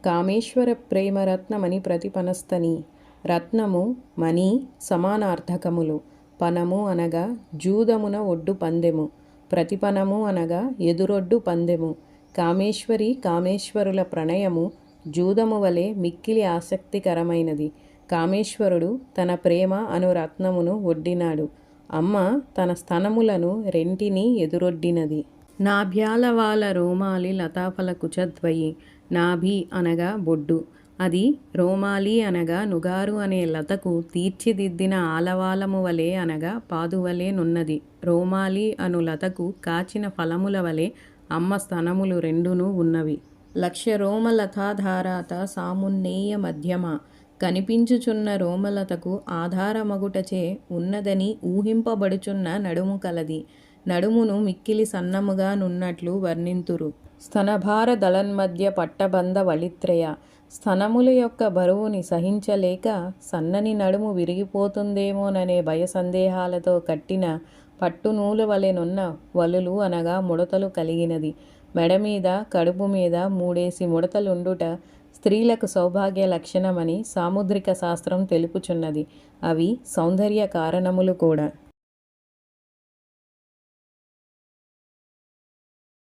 కామేశ్వర ప్రేమరత్నమని ప్రతిపనస్తని. రత్నము మణి సమానార్థకములు. పనము అనగా జూదమున ఒడ్డు పందెము. ప్రతిపనము అనగా ఎదురొడ్డు పందెము. కామేశ్వరి కామేశ్వరుల ప్రణయము జూదము వలె మిక్కిలి ఆసక్తికరమైనది. కామేశ్వరుడు తన ప్రేమ అను రత్నమును ఒడ్డినాడు. అమ్మ తన స్తనములను రెంటిని ఎదురొడ్డినది. నాభ్యాలవాల రోమాలి లతాఫల కుచద్వయి. నాభి అనగా బొడ్డు. అది రోమాలి అనగా నుగారు అనే లతకు తీర్చిదిద్దిన ఆలవాలము వలె అనగా పాదువలె నున్నది. రోమాలి అను లతకు కాచిన ఫలముల వలె అమ్మ స్తనములు రెండును ఉన్నవి. లక్ష్య రోమలతాధారాత సామున్నేయ మధ్యమ. కనిపించుచున్న రోమలతకు ఆధారమగుటచే ఉన్నదని ఊహింపబడుచున్న నడుము కలది. నడుమును మిక్కిలి సన్నముగా నున్నట్లు వర్ణింతురు. స్తనభార దళన్మధ్య పట్టబంధ వళిత్రయ. స్తనముల యొక్క బరువుని సహించలేక సన్నని నడుము విరిగిపోతుందేమోననే భయ సందేహాలతో కట్టిన పట్టునూలు వలెనున్న వలులు అనగా ముడతలు కలిగినది. మెడమీద కడుపు మీద 3 ముడతలుండుట స్త్రీలకు సౌభాగ్య లక్షణమని సాముద్రిక శాస్త్రం తెలుపుచున్నది. అవి సౌందర్య కారణములు కూడా.